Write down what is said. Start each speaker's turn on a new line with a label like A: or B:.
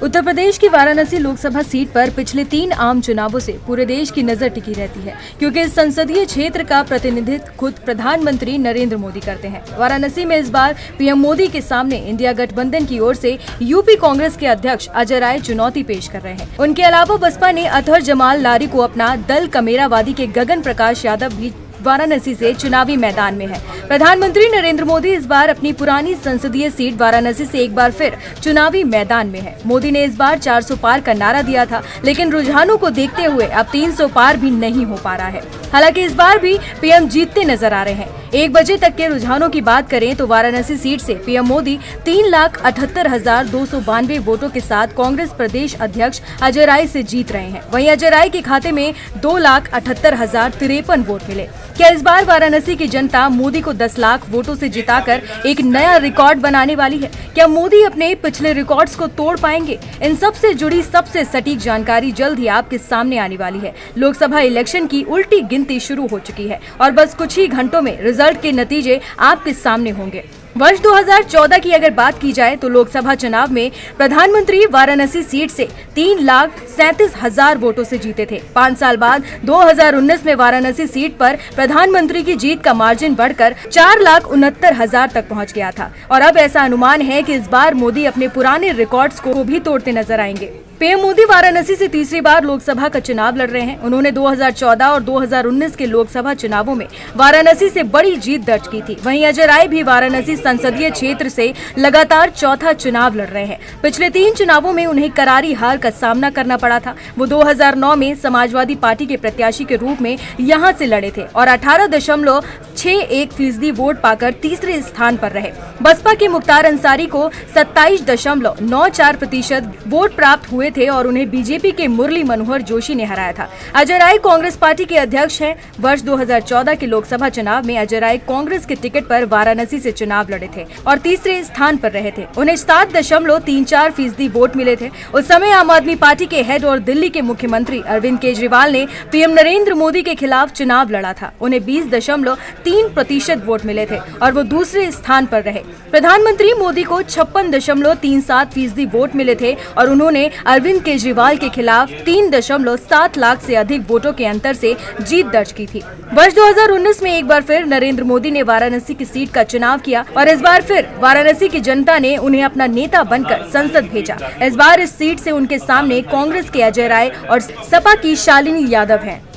A: उत्तर प्रदेश की वाराणसी लोकसभा सीट पर पिछले 3 आम चुनावों से पूरे देश की नजर टिकी रहती है, क्योंकि इस संसदीय क्षेत्र का प्रतिनिधित्व खुद प्रधानमंत्री नरेंद्र मोदी करते हैं। वाराणसी में इस बार पीएम मोदी के सामने इंडिया गठबंधन की ओर से यूपी कांग्रेस के अध्यक्ष अजय राय चुनौती पेश कर रहे हैं। उनके अलावा बसपा ने अतहर जमाल लारी को अपना दल कमेरावादी के गगन प्रकाश यादव भी वाराणसी से चुनावी मैदान में है। प्रधानमंत्री नरेंद्र मोदी इस बार अपनी पुरानी संसदीय सीट वाराणसी से एक बार फिर चुनावी मैदान में है। मोदी ने इस बार 400 पार का नारा दिया था, लेकिन रुझानों को देखते हुए अब 300 पार भी नहीं हो पा रहा है। हालांकि इस बार भी पीएम जीतते नजर आ रहे हैं। 1 बजे तक के रुझानों की बात करें तो वाराणसी सीट से पीएम मोदी 3,78,292 वोटों के साथ कांग्रेस प्रदेश अध्यक्ष अजय राय से जीत रहे हैं। वहीं अजय राय के खाते में 2,78,053 वोट मिले। क्या इस बार वाराणसी की जनता मोदी को 10 लाख वोटों से जिताकर एक नया रिकॉर्ड बनाने वाली है? क्या मोदी अपने पिछले रिकॉर्ड्स को तोड़ पाएंगे? इन सब से जुड़ी सबसे सटीक जानकारी जल्द ही आपके सामने आने वाली है। लोकसभा इलेक्शन की उल्टी गिनती शुरू हो चुकी है और बस कुछ ही घंटों में रिजल्ट के नतीजे आपके सामने होंगे। वर्ष 2014 की अगर बात की जाए तो लोकसभा चुनाव में प्रधानमंत्री वाराणसी सीट से 3,37,000 वोटों से जीते थे। 5 साल बाद 2019 में वाराणसी सीट पर प्रधानमंत्री की जीत का मार्जिन बढ़कर 4,69,000 तक पहुंच गया था और अब ऐसा अनुमान है कि इस बार मोदी अपने पुराने रिकॉर्ड्स को भी तोड़ते नजर आएंगे। पीएम मोदी वाराणसी से तीसरी बार लोकसभा का चुनाव लड़ रहे हैं। उन्होंने 2014 और 2019 के लोकसभा चुनावों में वाराणसी से बड़ी जीत दर्ज की थी। वहीं अजय राय भी वाराणसी संसदीय क्षेत्र से लगातार चौथा चुनाव लड़ रहे हैं। पिछले 3 चुनावों में उन्हें करारी हार का सामना करना पड़ा था। वो 2009 में समाजवादी पार्टी के प्रत्याशी के रूप में यहाँ से लड़े थे और 18.61% वोट पाकर तीसरे स्थान पर रहे। बसपा के मुख्तार अंसारी को 27.94% वोट प्राप्त हुए थे और उन्हें बीजेपी के मुरली मनोहर जोशी ने हराया था। अजय राय कांग्रेस पार्टी के अध्यक्ष हैं। वर्ष 2014 के लोकसभा चुनाव में अजय राय कांग्रेस के टिकट पर वाराणसी से चुनाव लड़े थे और तीसरे स्थान पर रहे थे। उन्हें 7.34% वोट मिले थे। उस समय आम आदमी पार्टी के हेड और दिल्ली के मुख्यमंत्री अरविंद केजरीवाल ने पीएम नरेंद्र मोदी के खिलाफ चुनाव लड़ा था। उन्हें 20.3% वोट मिले थे और वो दूसरे स्थान पर रहे। प्रधानमंत्री मोदी को 56.37% वोट मिले थे और उन्होंने अरविंद केजरीवाल के खिलाफ 3.7 लाख से अधिक वोटों के अंतर से जीत दर्ज की थी। वर्ष 2019 में एक बार फिर नरेंद्र मोदी ने वाराणसी की सीट का चुनाव किया और इस बार फिर वाराणसी की जनता ने उन्हें अपना नेता बनकर संसद भेजा। इस बार इस सीट से उनके सामने कांग्रेस के अजय राय और सपा की शालिनी यादव हैं।